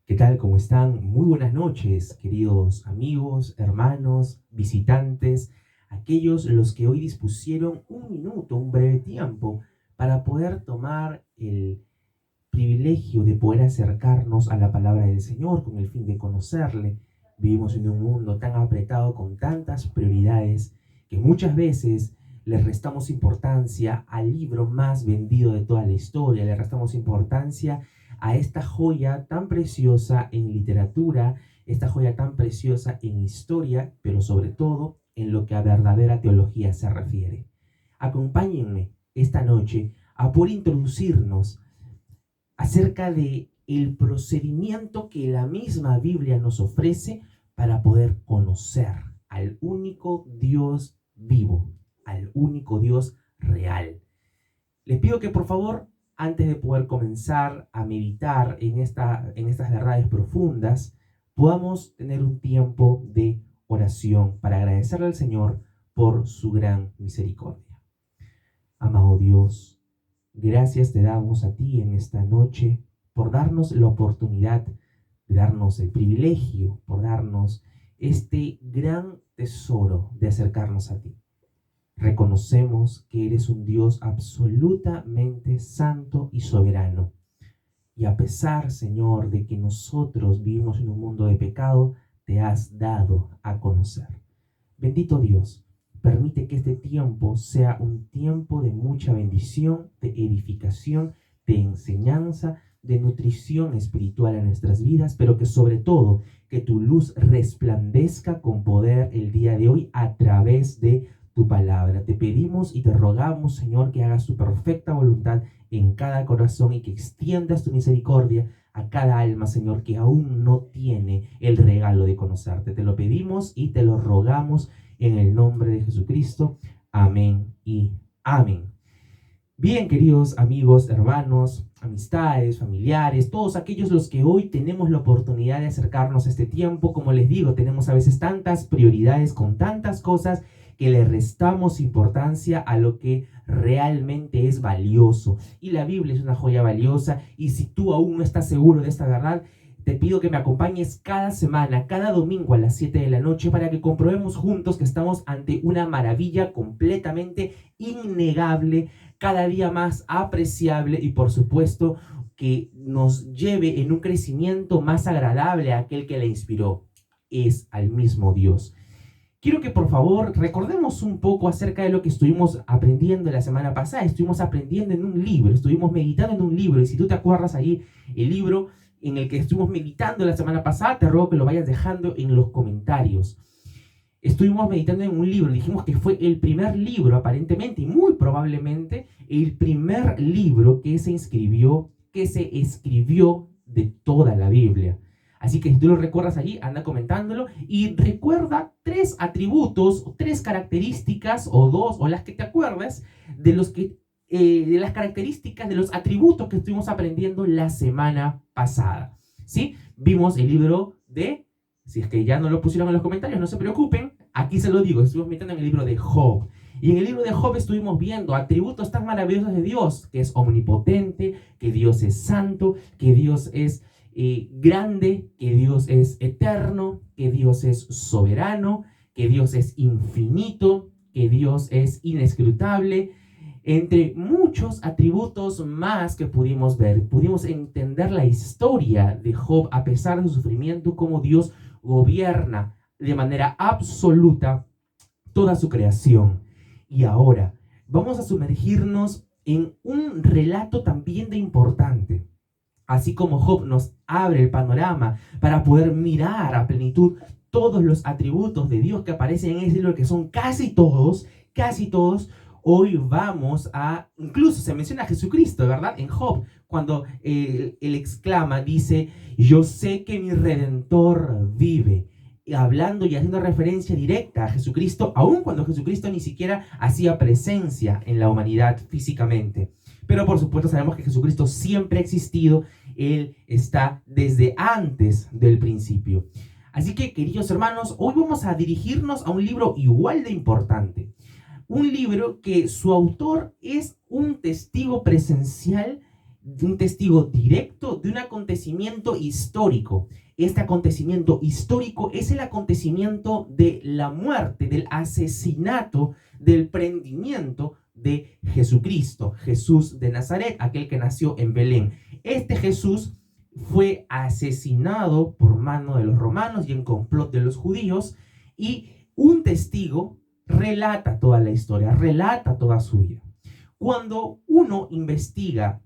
¿Qué tal? ¿Cómo están? Muy buenas noches, queridos amigos, hermanos, visitantes, aquellos los que hoy dispusieron un minuto, un breve tiempo, para poder tomar el privilegio de poder acercarnos a la palabra del Señor con el fin de conocerle. Vivimos en un mundo tan apretado con tantas prioridades que muchas veces le restamos importancia al libro más vendido de toda la historia, le restamos importancia a esta joya tan preciosa en literatura, esta joya tan preciosa en historia, pero sobre todo en lo que a verdadera teología se refiere. Acompáñenme esta noche a poder introducirnos acerca de el procedimiento que la misma Biblia nos ofrece para poder conocer al único Dios vivo, al único Dios real. Les pido que por favor, antes de poder comenzar a meditar en estas verdades profundas, podamos tener un tiempo de oración para agradecerle al Señor por su gran misericordia. Amado Dios, gracias te damos a ti en esta noche por darnos la oportunidad, de darnos el privilegio, por darnos este gran tesoro de acercarnos a ti. Reconocemos que eres un Dios absolutamente santo y soberano. Y a pesar, Señor, de que nosotros vivimos en un mundo de pecado, te has dado a conocer. Bendito Dios, permite que este tiempo sea un tiempo de mucha bendición, de edificación, de enseñanza, de nutrición espiritual a nuestras vidas, pero que sobre todo, que tu luz resplandezca con poder el día de hoy a través de tu palabra. Te pedimos y te rogamos, Señor, que hagas tu perfecta voluntad en cada corazón y que extiendas tu misericordia a cada alma, Señor, que aún no tiene el regalo de conocerte. Te lo pedimos y te lo rogamos en el nombre de Jesucristo. Amén y amén. Bien, queridos amigos, hermanos, amistades, familiares, todos aquellos los que hoy tenemos la oportunidad de acercarnos a este tiempo, como les digo, tenemos a veces tantas prioridades con tantas cosas que le restamos importancia a lo que realmente es valioso. Y la Biblia es una joya valiosa, y si tú aún no estás seguro de esta verdad, te pido que me acompañes cada semana, cada domingo a las 7 de la noche para que comprobemos juntos que estamos ante una maravilla completamente innegable, cada día más apreciable y por supuesto que nos lleve en un crecimiento más agradable a aquel que la inspiró. Es al mismo Dios. Quiero que por favor recordemos un poco acerca de lo que estuvimos aprendiendo la semana pasada. Estuvimos aprendiendo en un libro, estuvimos meditando en un libro, y si tú te acuerdas ahí, el libro en el que estuvimos meditando la semana pasada, te ruego que lo vayas dejando en los comentarios. Estuvimos meditando en un libro, dijimos que fue el primer libro aparentemente y muy probablemente el primer libro que se escribió de toda la Biblia. Así que si tú lo recuerdas allí, anda comentándolo y recuerda 3 atributos, 3 características o 2, o las que te acuerdes, de las características, de los atributos que estuvimos aprendiendo la semana pasada. ¿Sí? Vimos el libro de, si es que ya no lo pusieron en los comentarios, no se preocupen, aquí se lo digo, estuvimos metiendo en el libro de Job. Y en el libro de Job estuvimos viendo atributos tan maravillosos de Dios, que es omnipotente, que Dios es santo, que Dios es grande, que Dios es eterno, que Dios es soberano, que Dios es infinito, que Dios es inescrutable, entre muchos atributos más que pudimos ver. Pudimos entender la historia de Job a pesar de su sufrimiento, cómo Dios gobierna de manera absoluta toda su creación. Y ahora vamos a sumergirnos en un relato también de importante. Así como Job nos abre el panorama para poder mirar a plenitud todos los atributos de Dios que aparecen en ese libro, que son casi todos, hoy vamos a, incluso se menciona a Jesucristo, ¿verdad? En Job, cuando él exclama, dice, yo sé que mi Redentor vive. Y hablando y haciendo referencia directa a Jesucristo, aun cuando Jesucristo ni siquiera hacía presencia en la humanidad físicamente. Pero por supuesto sabemos que Jesucristo siempre ha existido, Él está desde antes del principio. Así que, queridos hermanos, hoy vamos a dirigirnos a un libro igual de importante. Un libro que su autor es un testigo presencial un testigo directo de un acontecimiento histórico. Este acontecimiento histórico es el acontecimiento de la muerte, del asesinato, del prendimiento de Jesucristo, Jesús de Nazaret, aquel que nació en Belén. Este Jesús fue asesinado por mano de los romanos y en complot de los judíos, y un testigo relata toda la historia, relata toda su vida. Cuando uno investiga,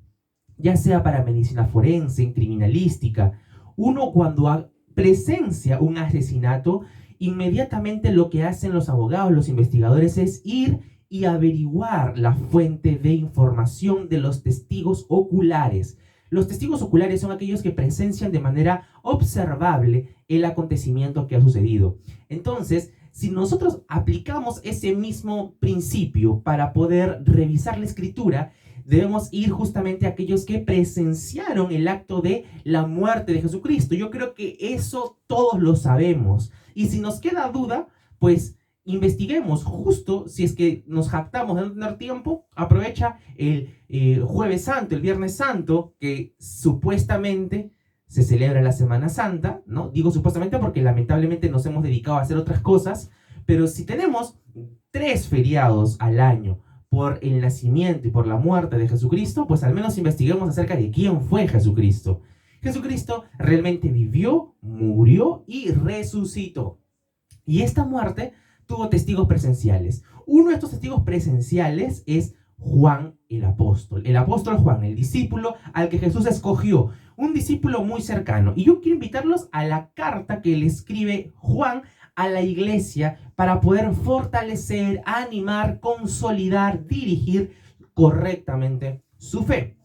ya sea para medicina forense, en criminalística, uno cuando presencia un asesinato, inmediatamente lo que hacen los abogados, los investigadores, es ir y averiguar la fuente de información de los testigos oculares. Los testigos oculares son aquellos que presencian de manera observable el acontecimiento que ha sucedido. Entonces, si nosotros aplicamos ese mismo principio para poder revisar la escritura, debemos ir justamente a aquellos que presenciaron el acto de la muerte de Jesucristo. Yo creo que eso todos lo sabemos. Y si nos queda duda, pues investiguemos. Justo si es que nos jactamos de no tener tiempo, aprovecha el Jueves Santo, el Viernes Santo, que supuestamente se celebra la Semana Santa, ¿no? Digo supuestamente porque lamentablemente nos hemos dedicado a hacer otras cosas, pero si tenemos 3 feriados al año por el nacimiento y por la muerte de Jesucristo, pues al menos investiguemos acerca de quién fue Jesucristo. Jesucristo realmente vivió, murió y resucitó. Y esta muerte tuvo testigos presenciales. Uno de estos testigos presenciales es Juan el apóstol Juan, el discípulo al que Jesús escogió, un discípulo muy cercano. Y yo quiero invitarlos a la carta que le escribe Juan a la iglesia para poder fortalecer, animar, consolidar, dirigir correctamente su fe.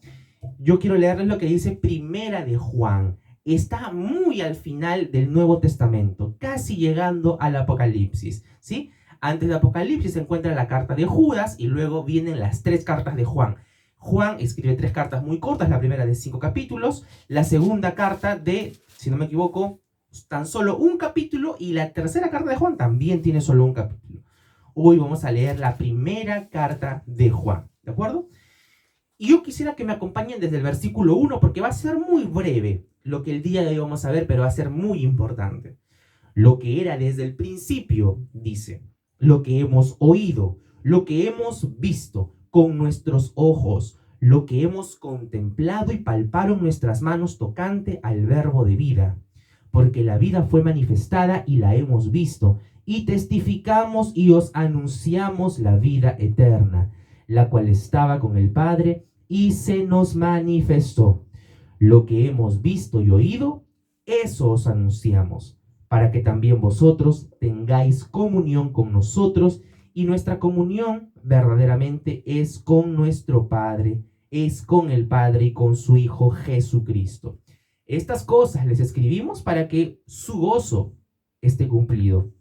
Yo quiero leerles lo que dice Primera de Juan. Está muy al final del Nuevo Testamento, casi llegando al Apocalipsis, ¿sí? Antes de Apocalipsis se encuentra la carta de Judas y luego vienen las 3 cartas de Juan. Juan escribe 3 cartas muy cortas, la primera de 5 capítulos, la segunda carta de, si no me equivoco, tan solo un capítulo, y la tercera carta de Juan también tiene solo un capítulo. Hoy vamos a leer la primera carta de Juan, ¿de acuerdo? Y yo quisiera que me acompañen desde el versículo 1 porque va a ser muy breve lo que el día de hoy vamos a ver, pero va a ser muy importante. Lo que era desde el principio, dice, lo que hemos oído, lo que hemos visto con nuestros ojos, lo que hemos contemplado y palparon nuestras manos tocante al verbo de vida. Porque la vida fue manifestada y la hemos visto, y testificamos y os anunciamos la vida eterna, la cual estaba con el Padre y se nos manifestó. Lo que hemos visto y oído, eso os anunciamos, para que también vosotros tengáis comunión con nosotros, y nuestra comunión verdaderamente es con nuestro Padre, es con el Padre y con su Hijo Jesucristo. Estas cosas les escribimos para que su gozo esté cumplido.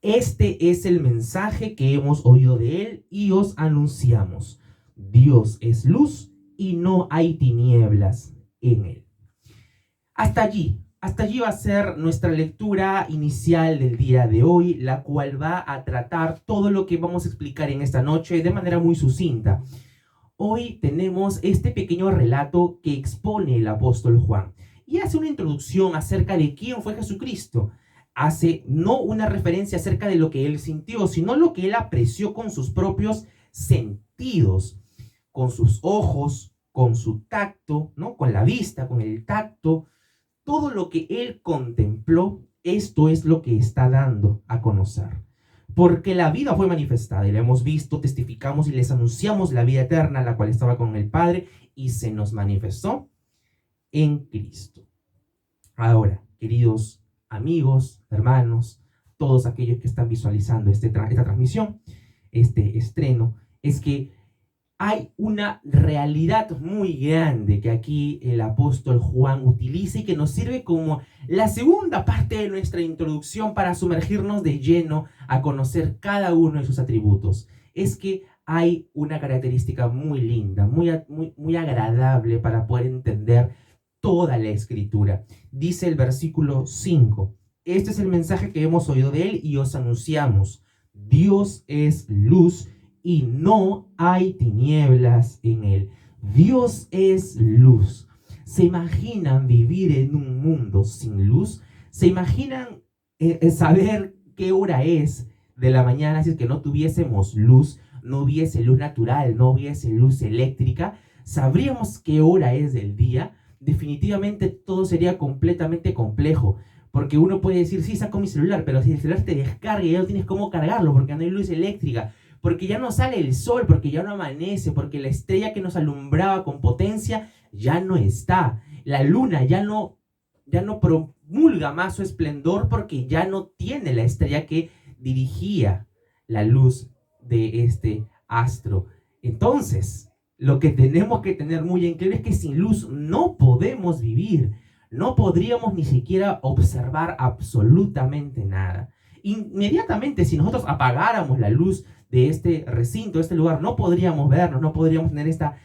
Este es el mensaje que hemos oído de él y os anunciamos. Dios es luz y no hay tinieblas en él. Hasta allí va a ser nuestra lectura inicial del día de hoy, la cual va a tratar todo lo que vamos a explicar en esta noche de manera muy sucinta. Hoy tenemos este pequeño relato que expone el apóstol Juan y hace una introducción acerca de quién fue Jesucristo. Hace no una referencia acerca de lo que él sintió, sino lo que él apreció con sus propios sentidos, con sus ojos, con su tacto, ¿no? Con la vista, con el tacto. Todo lo que él contempló, esto es lo que está dando a conocer. Porque la vida fue manifestada y la hemos visto, testificamos y les anunciamos la vida eterna, la cual estaba con el Padre y se nos manifestó en Cristo. Ahora, queridos amigos, hermanos, todos aquellos que están visualizando esta transmisión, este estreno, es que hay una realidad muy grande que aquí el apóstol Juan utiliza y que nos sirve como la segunda parte de nuestra introducción para sumergirnos de lleno a conocer cada uno de sus atributos. Es que hay una característica muy linda, muy agradable para poder entender toda la escritura. Dice el versículo 5, este es el mensaje que hemos oído de él y os anunciamos. Dios es luz y no hay tinieblas en él. Dios es luz. ¿Se imaginan vivir en un mundo sin luz? ¿Se imaginan saber qué hora es de la mañana si es que no tuviésemos luz, no hubiese luz natural, no hubiese luz eléctrica? ¿Sabríamos qué hora es del día? Definitivamente todo sería completamente complejo. Porque uno puede decir, sí, saco mi celular, pero si el celular te descarga y ya no tienes cómo cargarlo porque no hay luz eléctrica, porque ya no sale el sol, porque ya no amanece, porque la estrella que nos alumbraba con potencia ya no está. La luna ya no promulga más su esplendor porque ya no tiene la estrella que dirigía la luz de este astro. Entonces, lo que tenemos que tener muy en claro es que sin luz no podemos vivir. No podríamos ni siquiera observar absolutamente nada. Inmediatamente, si nosotros apagáramos la luz de este recinto, de este lugar, no podríamos vernos, no podríamos tener esta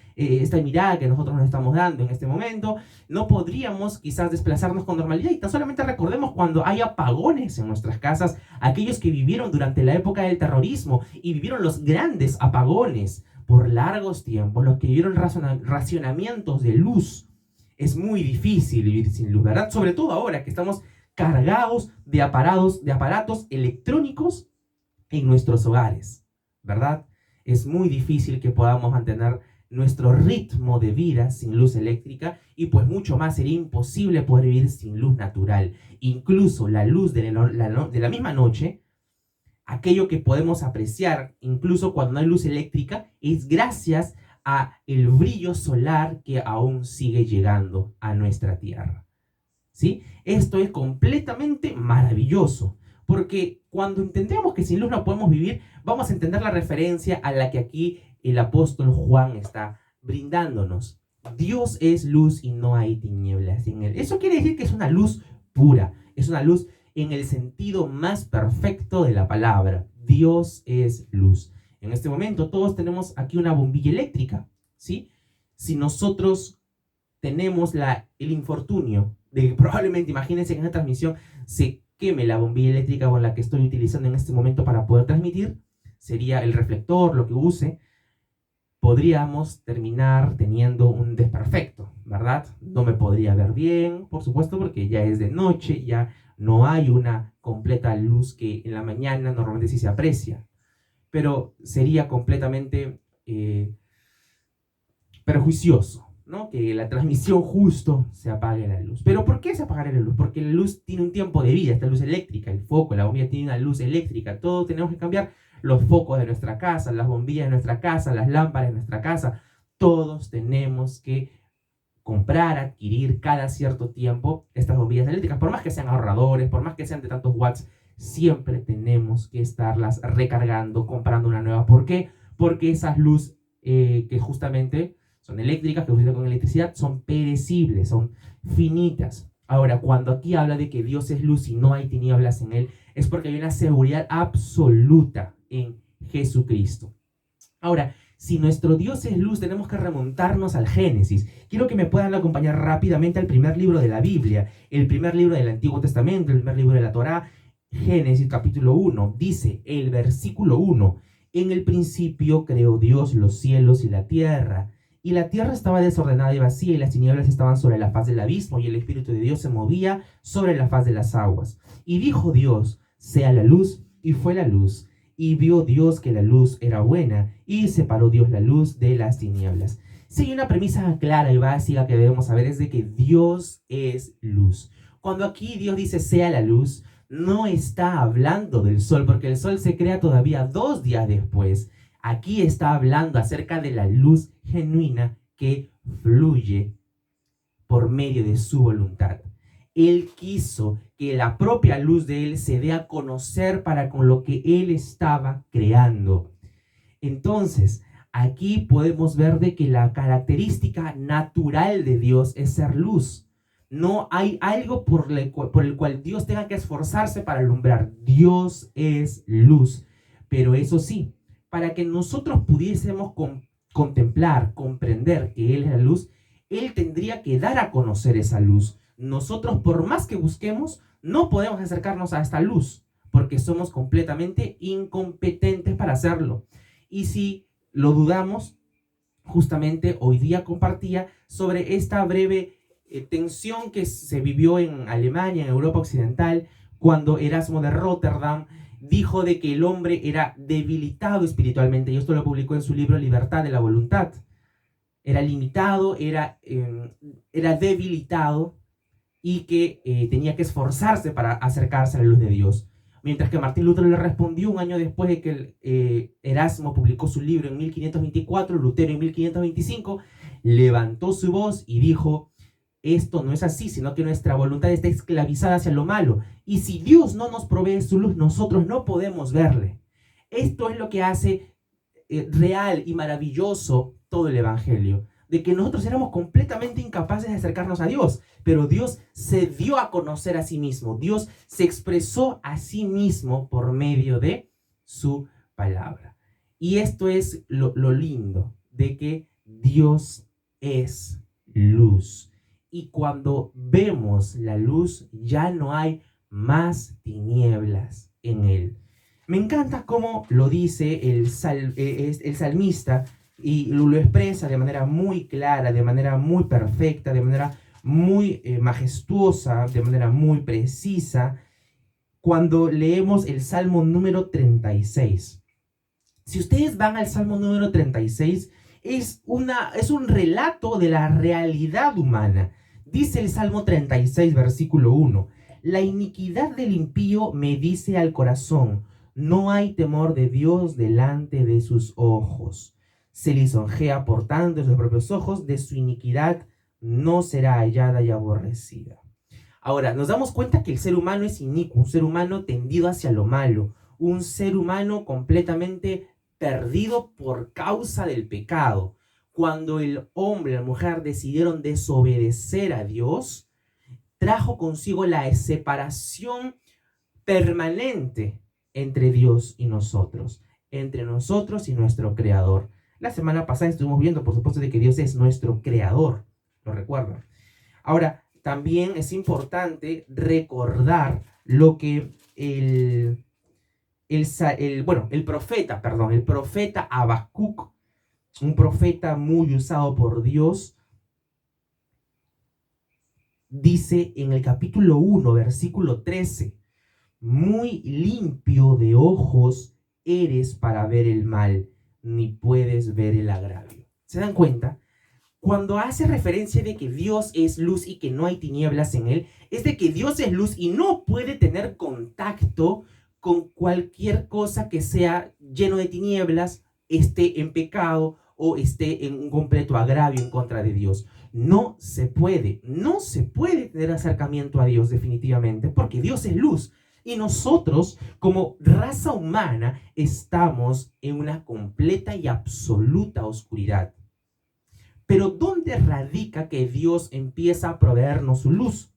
mirada que nosotros nos estamos dando en este momento, no podríamos quizás desplazarnos con normalidad. Y tan solamente recordemos cuando hay apagones en nuestras casas, aquellos que vivieron durante la época del terrorismo y vivieron los grandes apagones por largos tiempos, los que vivieron racionamientos de luz. Es muy difícil vivir sin luz, ¿verdad? Sobre todo ahora que estamos cargados de aparatos electrónicos en nuestros hogares, ¿verdad? Es muy difícil que podamos mantener nuestro ritmo de vida sin luz eléctrica y pues mucho más sería imposible poder vivir sin luz natural. Incluso la luz de la misma noche, aquello que podemos apreciar incluso cuando no hay luz eléctrica, es gracias a el brillo solar que aún sigue llegando a nuestra tierra. ¿Sí? Esto es completamente maravilloso, porque cuando entendemos que sin luz no podemos vivir, vamos a entender la referencia a la que aquí el apóstol Juan está brindándonos. Dios es luz y no hay tinieblas en él. Eso quiere decir que es una luz pura, es una luz en el sentido más perfecto de la palabra. Dios es luz. En este momento todos tenemos aquí una bombilla eléctrica, ¿sí? Si nosotros tenemos el infortunio de que probablemente, imagínense que en esta transmisión se queme la bombilla eléctrica con la que estoy utilizando en este momento para poder transmitir, sería el reflector, lo que use, podríamos terminar teniendo un desperfecto, ¿verdad? No me podría ver bien, por supuesto, porque ya es de noche, ya no hay una completa luz que en la mañana normalmente sí se aprecia, pero sería completamente perjuicioso, ¿no? Que la transmisión justo se apague la luz. ¿Pero por qué se apagaría la luz? Porque la luz tiene un tiempo de vida, esta luz eléctrica, el foco, la bombilla tiene una luz eléctrica. Todos tenemos que cambiar los focos de nuestra casa, las bombillas de nuestra casa, las lámparas de nuestra casa. Todos tenemos que comprar, adquirir cada cierto tiempo estas bombillas eléctricas. Por más que sean ahorradores, por más que sean de tantos watts, siempre tenemos que estarlas recargando, comprando una nueva. ¿Por qué? Porque esas luces que justamente son eléctricas, que funcionan con electricidad, son perecibles, son finitas. Ahora, cuando aquí habla de que Dios es luz y no hay tinieblas en él, es porque hay una seguridad absoluta en Jesucristo. Ahora, si nuestro Dios es luz, tenemos que remontarnos al Génesis. Quiero que me puedan acompañar rápidamente al primer libro de la Biblia, el primer libro del Antiguo Testamento, el primer libro de la Torá, Génesis capítulo 1. Dice el versículo 1, en el principio creó Dios los cielos y la tierra estaba desordenada y vacía, y las tinieblas estaban sobre la faz del abismo, y el Espíritu de Dios se movía sobre la faz de las aguas. Y dijo Dios, sea la luz, y fue la luz. Y vio Dios que la luz era buena, y separó Dios la luz de las tinieblas. Si hay una premisa clara y básica que debemos saber, es de que Dios es luz. Cuando aquí Dios dice sea la luz, no está hablando del sol, porque el sol se crea todavía 2 días después. Aquí está hablando acerca de la luz genuina que fluye por medio de su voluntad. Él quiso que la propia luz de Él se dé a conocer para con lo que Él estaba creando. Entonces, aquí podemos ver de que la característica natural de Dios es ser luz. No hay algo por el cual Dios tenga que esforzarse para alumbrar. Dios es luz. Pero eso sí, para que nosotros pudiésemos contemplar, comprender que Él es la luz, Él tendría que dar a conocer esa luz. Nosotros, por más que busquemos, no podemos acercarnos a esta luz, porque somos completamente incompetentes para hacerlo. Y si lo dudamos, justamente hoy día compartía sobre esta breve tensión que se vivió en Alemania, en Europa Occidental, cuando Erasmo de Rotterdam dijo de que el hombre era debilitado espiritualmente, y esto lo publicó en su libro Libertad de la Voluntad. Era limitado, era debilitado, y que tenía que esforzarse para acercarse a la luz de Dios. Mientras que Martín Lutero le respondió un año después de que Erasmo publicó su libro en 1524, Lutero en 1525, levantó su voz y dijo: esto no es así, sino que nuestra voluntad está esclavizada hacia lo malo, y si Dios no nos provee su luz, nosotros no podemos verle. Esto es lo que hace real y maravilloso todo el Evangelio, de que nosotros éramos completamente incapaces de acercarnos a Dios, pero Dios se dio a conocer a sí mismo, Dios se expresó a sí mismo por medio de su palabra. Y esto es lo lindo, de que Dios es luz. Y cuando vemos la luz, ya no hay más tinieblas en él. Me encanta cómo lo dice el salmista, y lo expresa de manera muy clara, de manera muy perfecta, de manera muy majestuosa, de manera muy precisa, cuando leemos el Salmo número 36. Si ustedes van al Salmo número 36, es un relato de la realidad humana. Dice el Salmo 36, versículo 1: la iniquidad del impío me dice al corazón, no hay temor de Dios delante de sus ojos. Se lisonjea por tanto en sus propios ojos, de su iniquidad no será hallada y aborrecida. Ahora, nos damos cuenta que el ser humano es inicuo, un ser humano tendido hacia lo malo, un ser humano completamente perdido por causa del pecado. Cuando el hombre y la mujer decidieron desobedecer a Dios, trajo consigo la separación permanente entre Dios y nosotros, entre nosotros y nuestro Creador. La semana pasada estuvimos viendo, por supuesto, de que Dios es nuestro Creador, ¿lo recuerdan? Ahora, también es importante recordar lo que el profeta Habacuc, un profeta muy usado por Dios, dice en el capítulo 1, versículo 13: muy limpio de ojos eres para ver el mal, ni puedes ver el agravio. ¿Se dan cuenta? Cuando hace referencia de que Dios es luz y que no hay tinieblas en él, es de que Dios es luz y no puede tener contacto con cualquier cosa que sea lleno de tinieblas, esté en pecado o esté en un completo agravio en contra de Dios. No se puede tener acercamiento a Dios definitivamente, porque Dios es luz. Y nosotros, como raza humana, estamos en una completa y absoluta oscuridad. Pero ¿dónde radica que Dios empieza a proveernos su luz?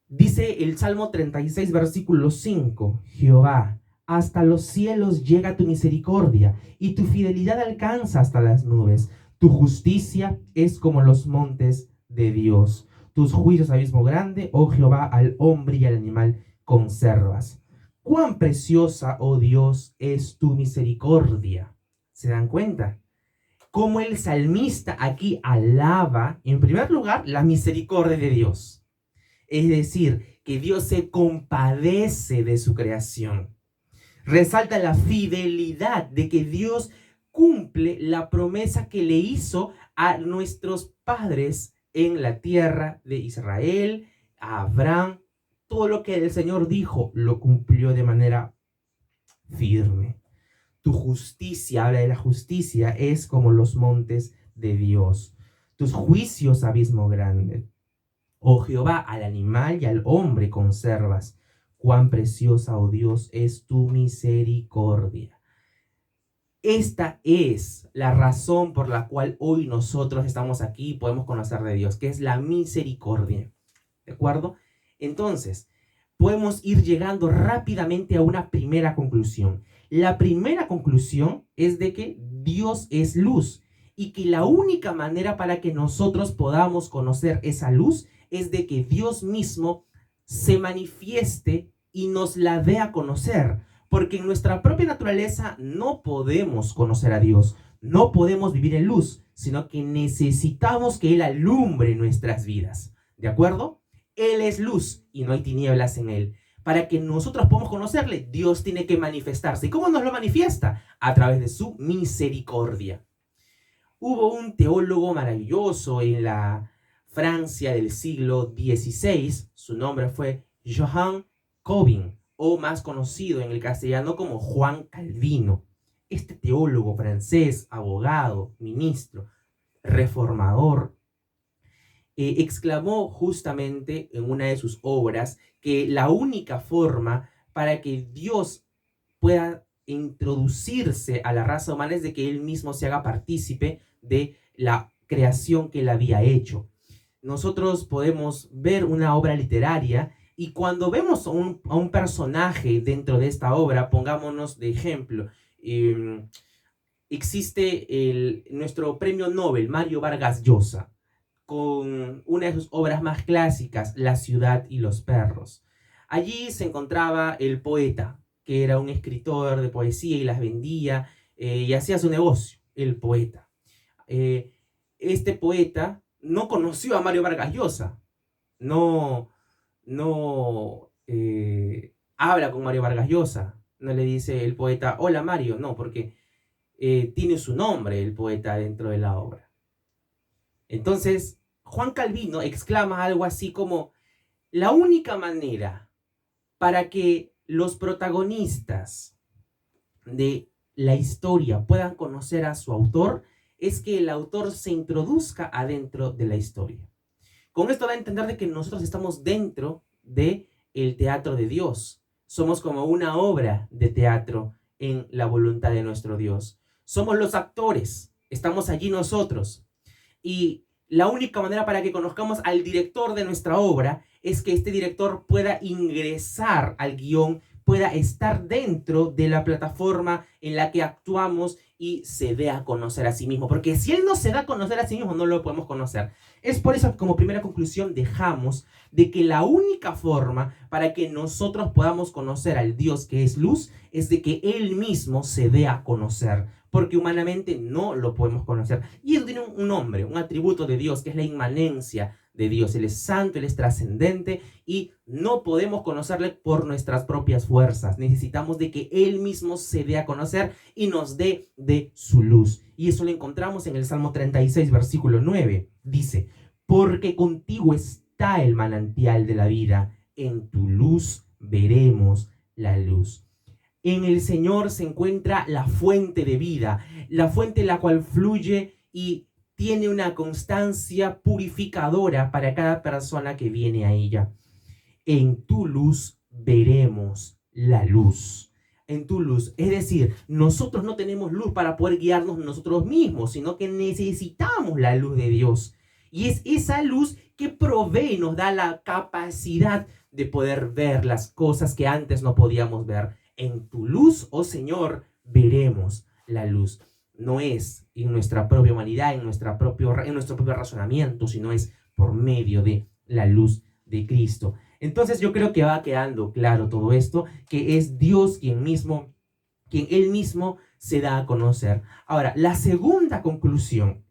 Dice el Salmo 36, versículo 5: Jehová, hasta los cielos llega tu misericordia, y tu fidelidad alcanza hasta las nubes. Tu justicia es como los montes de Dios. Tus juicios abismo grande, oh Jehová, al hombre y al animal conservas. Cuán preciosa, oh Dios, es tu misericordia. ¿Se dan cuenta? Cómo el salmista aquí alaba, en primer lugar, la misericordia de Dios. Es decir, que Dios se compadece de su creación. Resalta la fidelidad de que Dios cumple la promesa que le hizo a nuestros padres en la tierra de Israel, a Abraham. Todo lo que el Señor dijo lo cumplió de manera firme. Tu justicia, habla de la justicia, es como los montes de Dios. Tus juicios, abismo grande. Oh Jehová, al animal y al hombre conservas. Cuán preciosa, oh Dios, es tu misericordia. Esta es la razón por la cual hoy nosotros estamos aquí y podemos conocer de Dios, que es la misericordia. ¿De acuerdo? Entonces, podemos ir llegando rápidamente a una primera conclusión. La primera conclusión es de que Dios es luz y que la única manera para que nosotros podamos conocer esa luz es de que Dios mismo se manifieste y nos la dé a conocer, porque en nuestra propia naturaleza no podemos conocer a Dios, no podemos vivir en luz, sino que necesitamos que Él alumbre nuestras vidas. ¿De acuerdo? Él es luz y no hay tinieblas en Él. Para que nosotros podamos conocerle, Dios tiene que manifestarse. ¿Y cómo nos lo manifiesta? A través de su misericordia. Hubo un teólogo maravilloso en la Francia del siglo XVI. Su nombre fue Johann Calvin, o más conocido en el castellano como Juan Calvino. Este teólogo francés, abogado, ministro, reformador, exclamó justamente en una de sus obras que la única forma para que Dios pueda introducirse a la raza humana es de que Él mismo se haga partícipe de la creación que Él había hecho. Nosotros podemos ver una obra literaria y cuando vemos a un personaje dentro de esta obra, pongámonos de ejemplo, existe nuestro premio Nobel, Mario Vargas Llosa, con una de sus obras más clásicas, La ciudad y los perros. Allí se encontraba el poeta, que era un escritor de poesía y las vendía y hacía su negocio, el poeta. Este poeta no conoció a Mario Vargas Llosa, no habla con Mario Vargas Llosa, no le dice el poeta, hola Mario, no, porque tiene su nombre el poeta dentro de la obra. Entonces, Juan Calvino exclama algo así como, la única manera para que los protagonistas de la historia puedan conocer a su autor es que el autor se introduzca adentro de la historia. Con esto da a entender de que nosotros estamos dentro del teatro de Dios. Somos como una obra de teatro en la voluntad de nuestro Dios. Somos los actores, estamos allí nosotros. Y la única manera para que conozcamos al director de nuestra obra es que este director pueda ingresar al guión, pueda estar dentro de la plataforma en la que actuamos y se dé a conocer a sí mismo. Porque si él no se da a conocer a sí mismo, no lo podemos conocer. Es por eso que como primera conclusión dejamos de que la única forma para que nosotros podamos conocer al Dios que es luz es de que Él mismo se dé a conocer. Porque humanamente no lo podemos conocer. Y eso tiene un nombre, un atributo de Dios, que es la inmanencia de Dios. Él es santo, Él es trascendente y no podemos conocerle por nuestras propias fuerzas. Necesitamos de que Él mismo se dé a conocer y nos dé de su luz. Y eso lo encontramos en el Salmo 36, versículo 9. Dice, porque contigo está el manantial de la vida, en tu luz veremos la luz. En el Señor se encuentra la fuente de vida, la fuente en la cual fluye y tiene una constancia purificadora para cada persona que viene a ella. En tu luz veremos la luz. En tu luz. Es decir, nosotros no tenemos luz para poder guiarnos nosotros mismos, sino que necesitamos la luz de Dios. Y es esa luz que provee y nos da la capacidad de poder ver las cosas que antes no podíamos ver. En tu luz, oh Señor, veremos la luz. No es en nuestra propia humanidad, en nuestro propio razonamiento, sino es por medio de la luz de Cristo. Entonces yo creo que va quedando claro todo esto, que es Dios quien Él mismo se da a conocer. Ahora, la segunda conclusión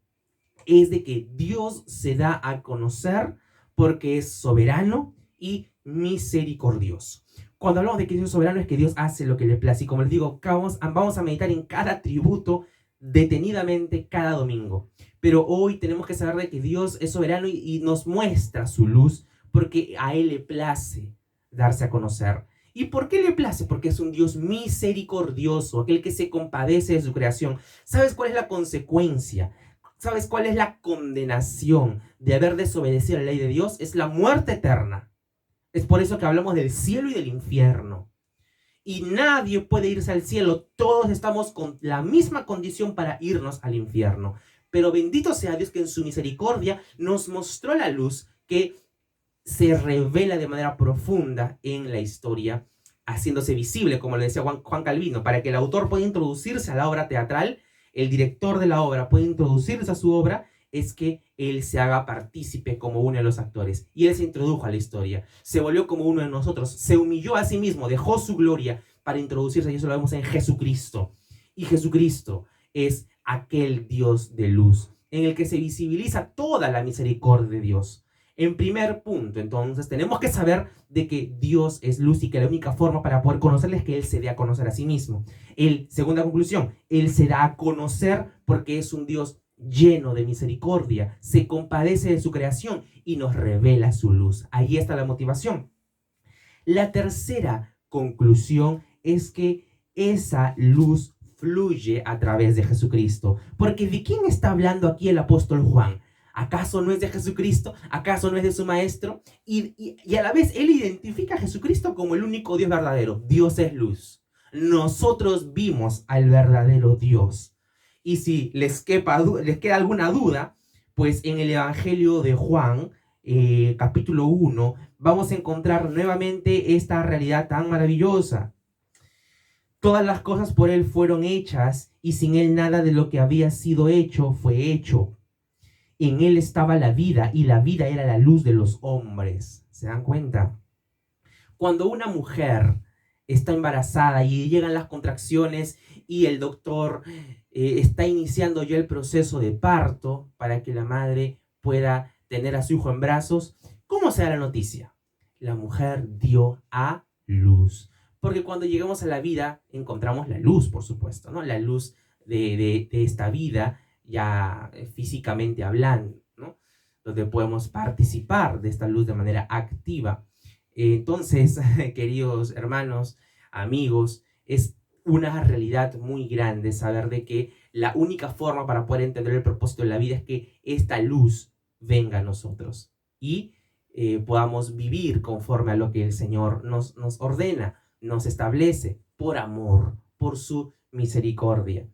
es de que Dios se da a conocer porque es soberano y misericordioso. Cuando hablamos de que Dios es soberano es que Dios hace lo que le place. Y como les digo, vamos a meditar en cada atributo detenidamente cada domingo. Pero hoy tenemos que saber de que Dios es soberano y nos muestra su luz porque a Él le place darse a conocer. ¿Y por qué le place? Porque es un Dios misericordioso, aquel que se compadece de su creación. ¿Sabes cuál es la consecuencia? ¿Sabes cuál es la condenación de haber desobedecido a la ley de Dios? Es la muerte eterna. Es por eso que hablamos del cielo y del infierno. Y nadie puede irse al cielo. Todos estamos con la misma condición para irnos al infierno. Pero bendito sea Dios que en su misericordia nos mostró la luz que se revela de manera profunda en la historia, haciéndose visible, como le decía Juan Calvino, para que el autor pueda introducirse a la obra teatral, el director de la obra puede introducirse a su obra, es que él se haga partícipe como uno de los actores. Y él se introdujo a la historia, se volvió como uno de nosotros, se humilló a sí mismo, dejó su gloria para introducirse, y eso lo vemos en Jesucristo. Y Jesucristo es aquel Dios de luz, en el que se visibiliza toda la misericordia de Dios. En primer punto, entonces, tenemos que saber de que Dios es luz y que la única forma para poder conocerle es que Él se dé a conocer a sí mismo. Segunda conclusión, Él se da a conocer porque es un Dios lleno de misericordia, se compadece de su creación y nos revela su luz. Ahí está la motivación. La tercera conclusión es que esa luz fluye a través de Jesucristo. Porque ¿de quién está hablando aquí el apóstol Juan? ¿Acaso no es de Jesucristo? ¿Acaso no es de su maestro? Y a la vez él identifica a Jesucristo como el único Dios verdadero. Dios es luz. Nosotros vimos al verdadero Dios. Y si les queda alguna duda, pues en el Evangelio de Juan, capítulo 1, vamos a encontrar nuevamente esta realidad tan maravillosa. Todas las cosas por Él fueron hechas y sin Él nada de lo que había sido hecho fue hecho. En Él estaba la vida y la vida era la luz de los hombres. ¿Se dan cuenta? Cuando una mujer está embarazada y llegan las contracciones y el doctor está iniciando ya el proceso de parto para que la madre pueda tener a su hijo en brazos, ¿cómo se da la noticia? La mujer dio a luz. Porque cuando llegamos a la vida encontramos la luz, por supuesto, ¿no? La luz de esta vida, ya físicamente hablando, ¿no? Donde podemos participar de esta luz de manera activa. Entonces, queridos hermanos, amigos, es una realidad muy grande saber de que la única forma para poder entender el propósito de la vida es que esta luz venga a nosotros y podamos vivir conforme a lo que el Señor nos ordena, nos establece por amor, por su misericordia.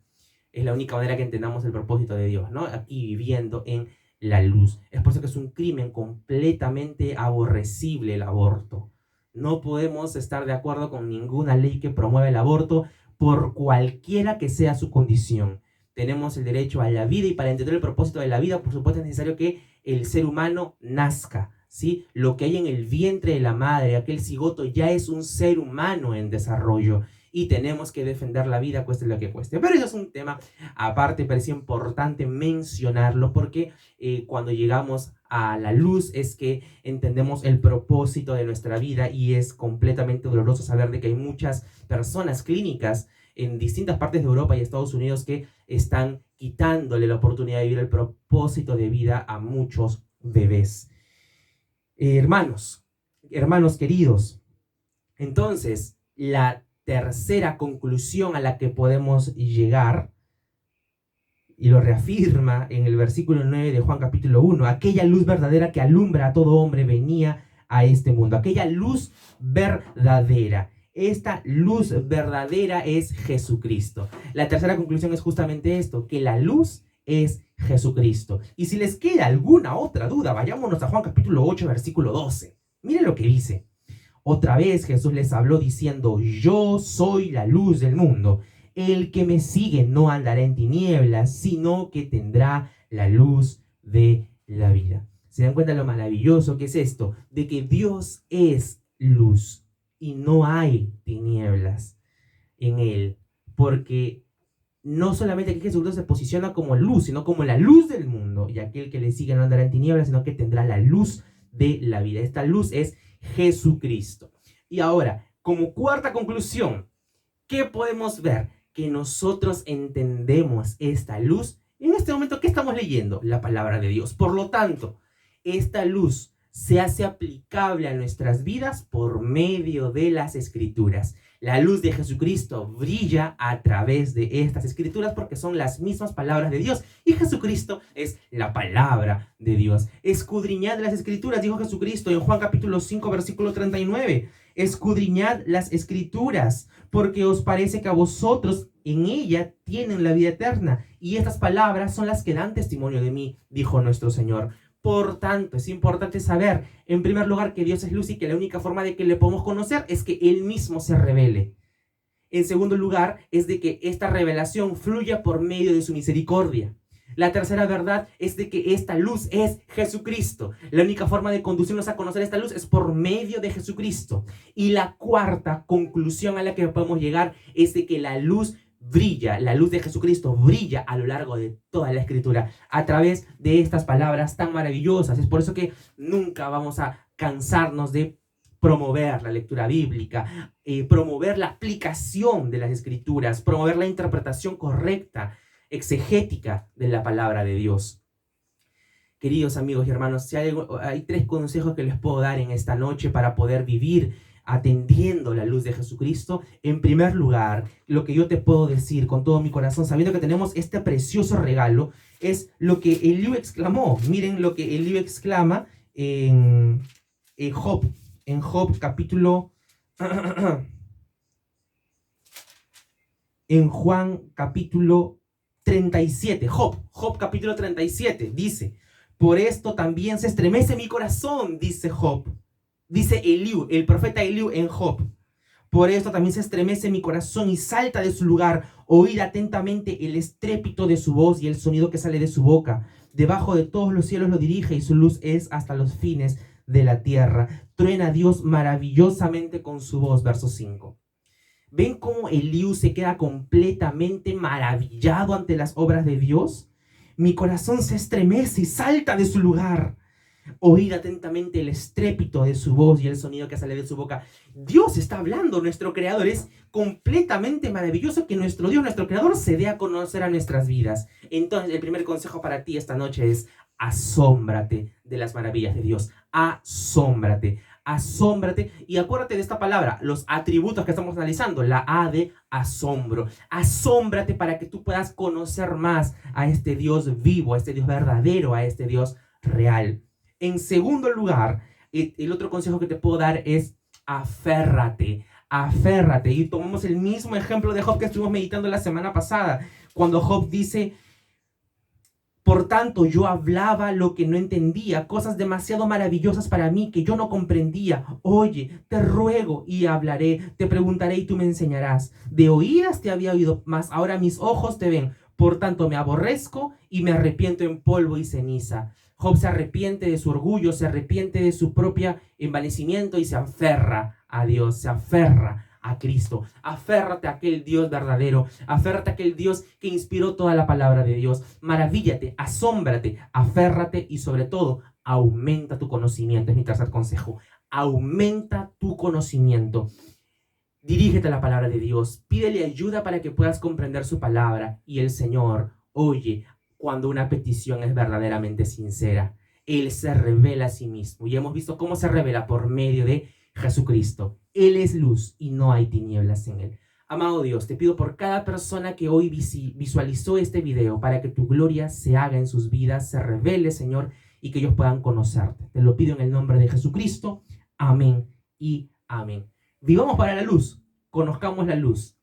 Es la única manera que entendamos el propósito de Dios, ¿no? Aquí viviendo en la luz. Es por eso que es un crimen completamente aborrecible el aborto. No podemos estar de acuerdo con ninguna ley que promueva el aborto por cualquiera que sea su condición. Tenemos el derecho a la vida y para entender el propósito de la vida, por supuesto, es necesario que el ser humano nazca, ¿sí? Lo que hay en el vientre de la madre, aquel cigoto, ya es un ser humano en desarrollo. Y tenemos que defender la vida, cueste lo que cueste. Pero eso es un tema aparte, pero es importante mencionarlo porque cuando llegamos a la luz es que entendemos el propósito de nuestra vida y es completamente doloroso saber de que hay muchas personas clínicas en distintas partes de Europa y Estados Unidos que están quitándole la oportunidad de vivir el propósito de vida a muchos bebés. Hermanos queridos, entonces la tercera conclusión a la que podemos llegar, y lo reafirma en el versículo 9 de Juan capítulo 1, aquella luz verdadera que alumbra a todo hombre venía a este mundo, aquella luz verdadera. Esta luz verdadera es Jesucristo. La tercera conclusión es justamente esto, que la luz es Jesucristo. Y si les queda alguna otra duda, vayámonos a Juan capítulo 8, versículo 12. Miren lo que dice. Otra vez Jesús les habló diciendo, yo soy la luz del mundo. El que me sigue no andará en tinieblas, sino que tendrá la luz de la vida. ¿Se dan cuenta lo maravilloso que es esto? De que Dios es luz y no hay tinieblas en Él. Porque no solamente aquí Jesucristo se posiciona como luz, sino como la luz del mundo. Y aquel que le sigue no andará en tinieblas, sino que tendrá la luz de la vida. Esta luz es Jesucristo. Y ahora, como cuarta conclusión, ¿qué podemos ver? Que nosotros entendemos esta luz. En este momento, ¿qué estamos leyendo? La palabra de Dios. Por lo tanto, esta luz se hace aplicable a nuestras vidas por medio de las Escrituras. La luz de Jesucristo brilla a través de estas Escrituras porque son las mismas palabras de Dios. Y Jesucristo es la palabra de Dios. Escudriñad las Escrituras, dijo Jesucristo en Juan capítulo 5, versículo 39. Escudriñad las Escrituras, porque os parece que a vosotros en ella tienen la vida eterna. Y estas palabras son las que dan testimonio de mí, dijo nuestro Señor. Por tanto, es importante saber, en primer lugar, que Dios es luz y que la única forma de que le podemos conocer es que Él mismo se revele. En segundo lugar, es de que esta revelación fluya por medio de su misericordia. La tercera verdad es de que esta luz es Jesucristo. La única forma de conducirnos a conocer esta luz es por medio de Jesucristo. Y la cuarta conclusión a la que podemos llegar es de que la luz brilla, la luz de Jesucristo brilla a lo largo de toda la Escritura, a través de estas palabras tan maravillosas. Es por eso que nunca vamos a cansarnos de promover la lectura bíblica, promover la aplicación de las Escrituras, promover la interpretación correcta, exegética de la palabra de Dios. Queridos amigos y hermanos, si hay 3 consejos que les puedo dar en esta noche para poder vivir atendiendo la luz de Jesucristo. En primer lugar, lo que yo te puedo decir con todo mi corazón, sabiendo que tenemos este precioso regalo, es lo que Eliú exclamó. Miren lo que Eliú exclama en Job capítulo... en Juan capítulo 37. Job capítulo 37 dice: por esto también se estremece mi corazón, dice Job. Dice Eliú, el profeta Eliú en Job. Por esto también se estremece mi corazón y salta de su lugar. Oír atentamente el estrépito de su voz y el sonido que sale de su boca. Debajo de todos los cielos lo dirige y su luz es hasta los fines de la tierra. Truena Dios maravillosamente con su voz. Verso 5. ¿Ven cómo Eliú se queda completamente maravillado ante las obras de Dios? Mi corazón se estremece y salta de su lugar. Oír atentamente el estrépito de su voz y el sonido que sale de su boca. Dios está hablando, nuestro Creador. Es completamente maravilloso que nuestro Dios, nuestro Creador, se dé a conocer a nuestras vidas. Entonces, el primer consejo para ti esta noche es: asómbrate de las maravillas de Dios. Asómbrate. Asómbrate y acuérdate de esta palabra, los atributos que estamos analizando, la A de asombro. Asómbrate para que tú puedas conocer más a este Dios vivo, a este Dios verdadero, a este Dios real. En segundo lugar, el otro consejo que te puedo dar es: aférrate, aférrate. Y tomamos el mismo ejemplo de Job que estuvimos meditando la semana pasada, cuando Job dice: por tanto, yo hablaba lo que no entendía, cosas demasiado maravillosas para mí que yo no comprendía. Oye, te ruego y hablaré, te preguntaré y tú me enseñarás. De oídas te había oído, mas ahora mis ojos te ven. Por tanto, me aborrezco y me arrepiento en polvo y ceniza. Job se arrepiente de su orgullo, se arrepiente de su propio envanecimiento y se aferra a Dios, se aferra a Cristo. Aférrate a aquel Dios verdadero, aférrate a aquel Dios que inspiró toda la palabra de Dios. Maravíllate, asómbrate, aférrate y sobre todo, aumenta tu conocimiento. Es mi tercer consejo. Aumenta tu conocimiento. Dirígete a la palabra de Dios, pídele ayuda para que puedas comprender su palabra y el Señor oye cuando una petición es verdaderamente sincera. Él se revela a sí mismo y hemos visto cómo se revela por medio de Jesucristo. Él es luz y no hay tinieblas en él. Amado Dios, te pido por cada persona que hoy visualizó este video para que tu gloria se haga en sus vidas, se revele, Señor, y que ellos puedan conocerte. Te lo pido en el nombre de Jesucristo. Amén y amén. Vivamos para la luz, conozcamos la luz